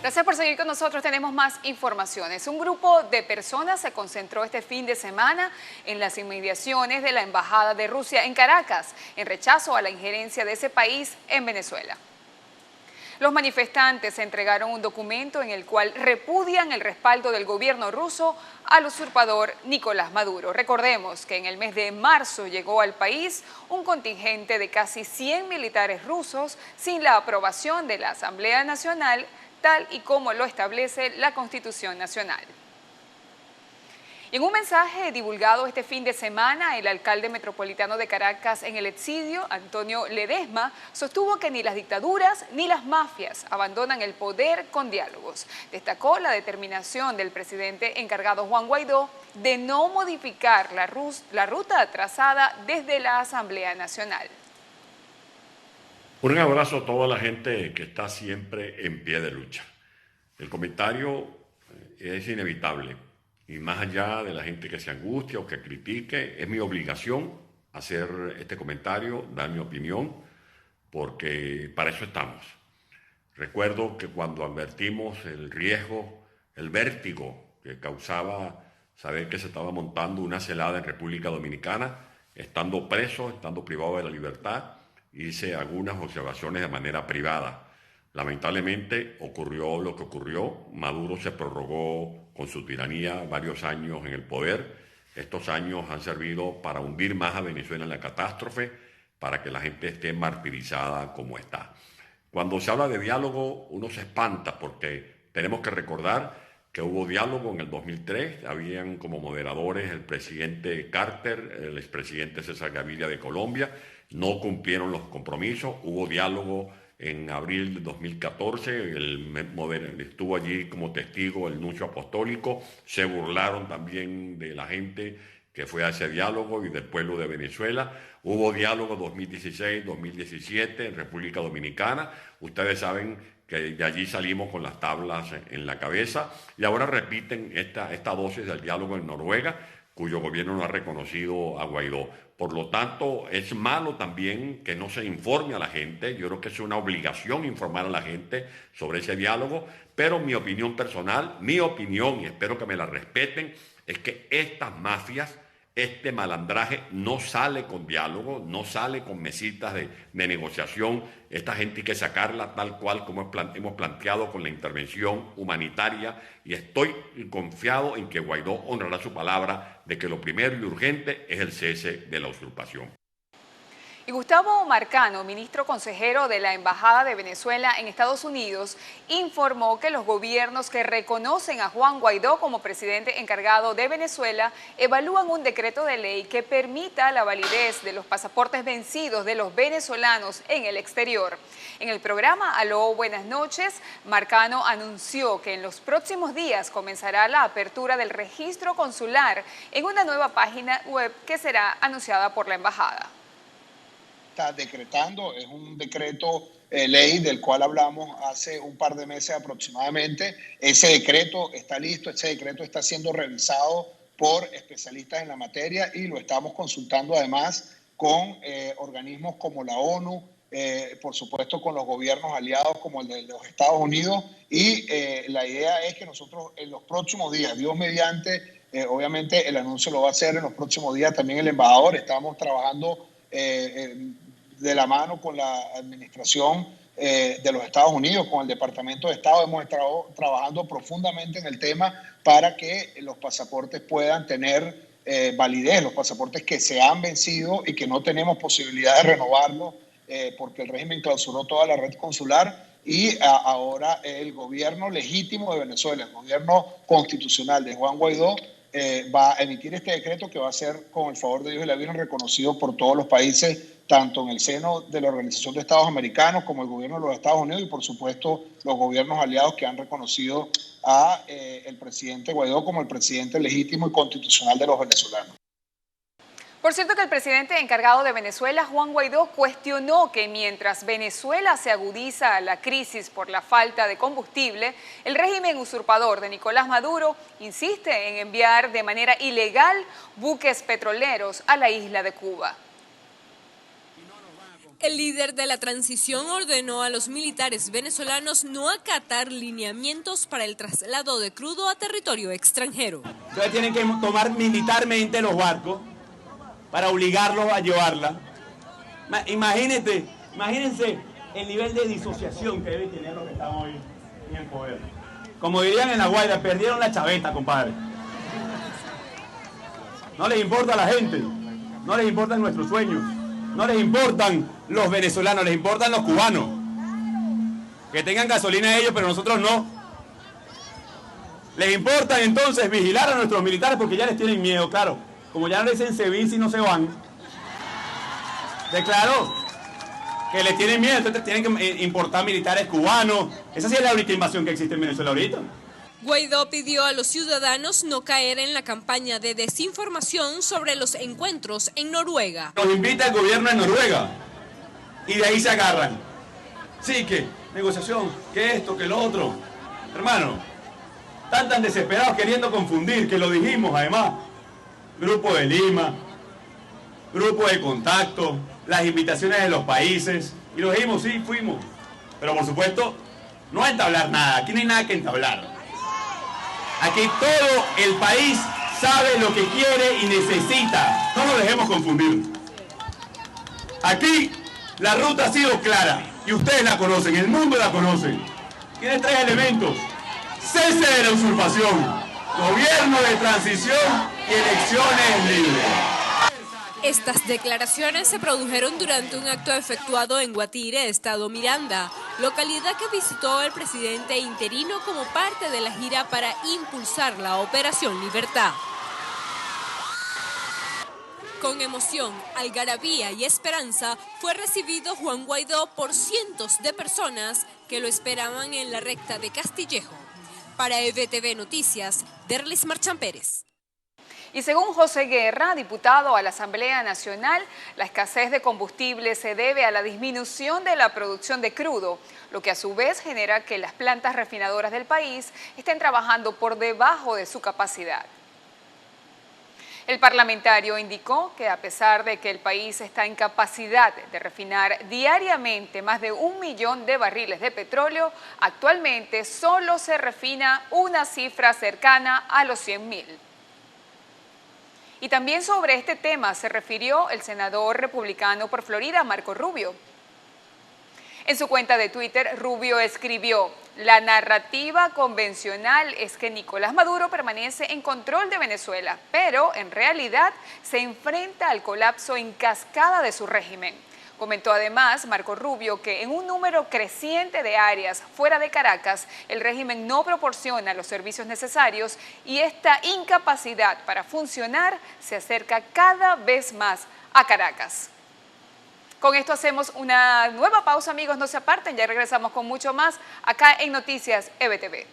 Gracias por seguir con nosotros, tenemos más informaciones. Un grupo de personas se concentró este fin de semana en las inmediaciones de la Embajada de Rusia en Caracas, en rechazo a la injerencia de ese país en Venezuela. Los manifestantes entregaron un documento en el cual repudian el respaldo del gobierno ruso al usurpador Nicolás Maduro. Recordemos que en el mes de marzo llegó al país un contingente de casi 100 militares rusos sin la aprobación de la Asamblea Nacional, tal y como lo establece la Constitución Nacional. Y en un mensaje divulgado este fin de semana, el alcalde metropolitano de Caracas en el exilio, Antonio Ledesma, sostuvo que ni las dictaduras ni las mafias abandonan el poder con diálogos. Destacó la determinación del presidente encargado Juan Guaidó de no modificar la ruta trazada desde la Asamblea Nacional. Un abrazo a toda la gente que está siempre en pie de lucha. El comentario es inevitable y más allá de la gente que se angustia o que critique, es mi obligación hacer este comentario, dar mi opinión, porque para eso estamos. Recuerdo que cuando advertimos el riesgo, el vértigo que causaba saber que se estaba montando una celada en República Dominicana, estando preso, estando privado de la libertad, hice algunas observaciones de manera privada. Lamentablemente ocurrió lo que ocurrió. Maduro se prorrogó con su tiranía varios años en el poder. Estos años han servido para hundir más a Venezuela en la catástrofe, para que la gente esté martirizada como está. Cuando se habla de diálogo, uno se espanta porque tenemos que recordar que hubo diálogo en el 2003, habían como moderadores el presidente Carter, el expresidente César Gaviria de Colombia, no cumplieron los compromisos, hubo diálogo en abril de 2014, estuvo allí como testigo el nuncio apostólico, se burlaron también de la gente que fue a ese diálogo y del pueblo de Venezuela. Hubo diálogo 2016, 2017 en República Dominicana. Ustedes saben que de allí salimos con las tablas en la cabeza y ahora repiten esta dosis del diálogo en Noruega, cuyo gobierno no ha reconocido a Guaidó. Por lo tanto, es malo también que no se informe a la gente. Yo creo que es una obligación informar a la gente sobre ese diálogo, pero mi opinión personal, mi opinión, y espero que me la respeten, es que estas mafias, este malandraje no sale con diálogo, no sale con mesitas de negociación. Esta gente hay que sacarla tal cual como hemos planteado con la intervención humanitaria, y estoy confiado en que Guaidó honrará su palabra de que lo primero y urgente es el cese de la usurpación. Y Gustavo Marcano, ministro consejero de la Embajada de Venezuela en Estados Unidos, informó que los gobiernos que reconocen a Juan Guaidó como presidente encargado de Venezuela evalúan un decreto de ley que permita la validez de los pasaportes vencidos de los venezolanos en el exterior. En el programa Aló, buenas noches, Marcano anunció que en los próximos días comenzará la apertura del registro consular en una nueva página web que será anunciada por la Embajada. Está decretando, es un decreto ley del cual hablamos hace un par de meses aproximadamente. Ese decreto está listo, ese decreto está siendo revisado por especialistas en la materia y lo estamos consultando además con organismos como la ONU, por supuesto con los gobiernos aliados como el de los Estados Unidos, y la idea es que nosotros en los próximos días, Dios mediante, obviamente el anuncio lo va a hacer en los próximos días también el embajador. Estamos trabajando de la mano con la administración de los Estados Unidos, con el Departamento de Estado. Hemos estado trabajando profundamente en el tema para que los pasaportes puedan tener validez, los pasaportes que se han vencido y que no tenemos posibilidad de renovarlos porque el régimen clausuró toda la red consular, y ahora el gobierno legítimo de Venezuela, el gobierno constitucional de Juan Guaidó, va a emitir este decreto que va a ser, con el favor de Dios y la Virgen, reconocido por todos los países, tanto en el seno de la Organización de Estados Americanos como el gobierno de los Estados Unidos y, por supuesto, los gobiernos aliados que han reconocido a el presidente Guaidó como el presidente legítimo y constitucional de los venezolanos. Por cierto que el presidente encargado de Venezuela, Juan Guaidó, cuestionó que mientras Venezuela se agudiza la crisis por la falta de combustible, el régimen usurpador de Nicolás Maduro insiste en enviar de manera ilegal buques petroleros a la isla de Cuba. El líder de la transición ordenó a los militares venezolanos no acatar lineamientos para el traslado de crudo a territorio extranjero. Entonces tienen que tomar militarmente los barcos para obligarlos a llevarla. Imagínense el nivel de disociación que deben tener los que están hoy en el poder. Como dirían en La Guaira, perdieron la chaveta, compadre. No les importa a la gente, no les importan nuestros sueños, no les importan los venezolanos, les importan los cubanos. Que tengan gasolina ellos, pero nosotros no. Les importa entonces vigilar a nuestros militares porque ya les tienen miedo, claro. Como ya no les dicen se van si no se van. Declaró que les tienen miedo, entonces tienen que importar militares cubanos. Esa sí es la única invasión que existe en Venezuela ahorita. Guaidó pidió a los ciudadanos no caer en la campaña de desinformación sobre los encuentros en Noruega. Nos invita el gobierno de Noruega y de ahí se agarran. Sí, que negociación, que esto, que lo otro. Hermano, están tan desesperados queriendo confundir, que lo dijimos además. Grupo de Lima, grupo de contacto, las invitaciones de los países. Y lo dijimos, sí, fuimos. Pero por supuesto, no a entablar nada, aquí no hay nada que entablar. Aquí todo el país sabe lo que quiere y necesita. No nos dejemos confundir. Aquí la ruta ha sido clara y ustedes la conocen, el mundo la conoce. Tiene 3 elementos: cese de la usurpación, gobierno de transición y elecciones libres. Estas declaraciones se produjeron durante un acto efectuado en Guatire, estado Miranda, localidad que visitó el presidente interino como parte de la gira para impulsar la Operación Libertad. Con emoción, algarabía y esperanza fue recibido Juan Guaidó por cientos de personas que lo esperaban en la recta de Castillejo. Para EBTV Noticias, Derlis Marchán Pérez. Y según José Guerra, diputado a la Asamblea Nacional, la escasez de combustible se debe a la disminución de la producción de crudo, lo que a su vez genera que las plantas refinadoras del país estén trabajando por debajo de su capacidad. El parlamentario indicó que a pesar de que el país está en capacidad de refinar diariamente más de 1 millón de barriles de petróleo, actualmente solo se refina una cifra cercana a los 100.000. Y también sobre este tema se refirió el senador republicano por Florida, Marco Rubio. En su cuenta de Twitter, Rubio escribió: la narrativa convencional es que Nicolás Maduro permanece en control de Venezuela, pero en realidad se enfrenta al colapso en cascada de su régimen. Comentó además Marco Rubio que en un número creciente de áreas fuera de Caracas, el régimen no proporciona los servicios necesarios y esta incapacidad para funcionar se acerca cada vez más a Caracas. Con esto hacemos una nueva pausa, amigos, no se aparten, ya regresamos con mucho más acá en Noticias EBTV.